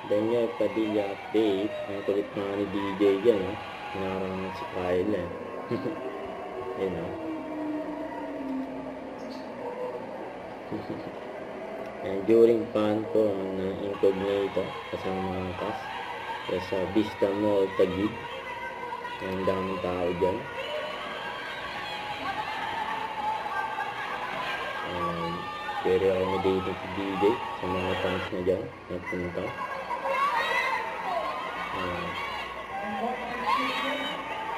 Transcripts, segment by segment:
Daniel Padilla update. Ang kulit mga ni DJ dyan, eh. Nakarang si Kyle, eh. Ayun, oh. And during pan ko ng incognito kasama mga kas sa Vista Mall Taguig. Ang daming tao dyan. Very accommodating si DJ sa mga fans na dyan nagpunta.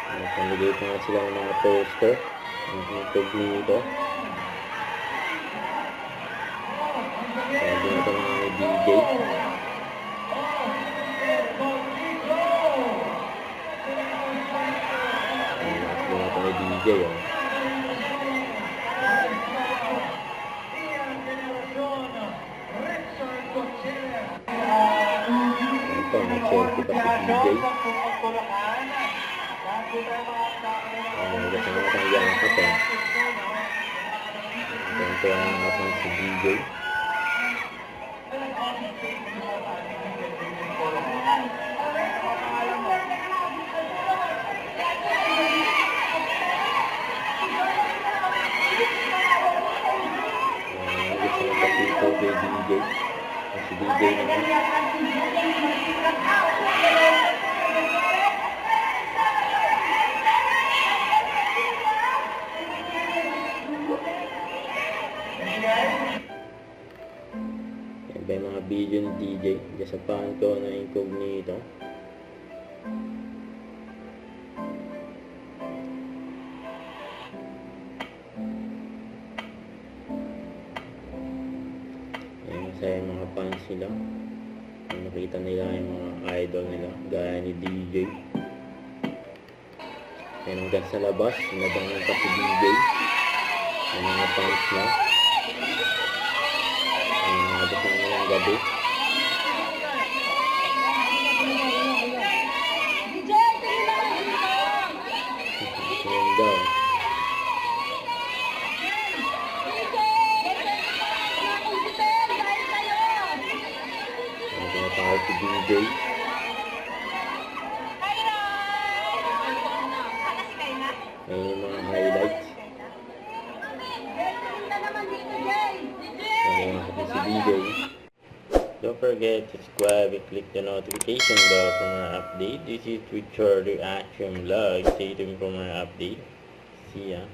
Nagpamigay pa nga sila ng mga poster ng incognito. Sabi ito ng DJ. Sabi ito ng DJ, oh. Ito, nag-selfie pa si DJ. Gusto mo itong yakap, eh. Ito ang nakapang si DJ. Gusto mo kapito kay DJ. Si DJ naman. Yan ba yung mga video ni DJ? Gasapahan ko na incognito. Masaya yung mga fans nila. Nakita nila yung mga idol nila gaya ni DJ. Yan hanggang sa labas, sinabangan pa si DJ. Yung mga fans na. Yung mga abot na ng gabi. Yan daw. Tinatawag si DJ. Ayan yung mga highlights. Ayan yung mga si DJ. Don't forget to subscribe and click the notification bell for more update. This is Richard Reaction Vlog. Stay tuned for more update. See ya.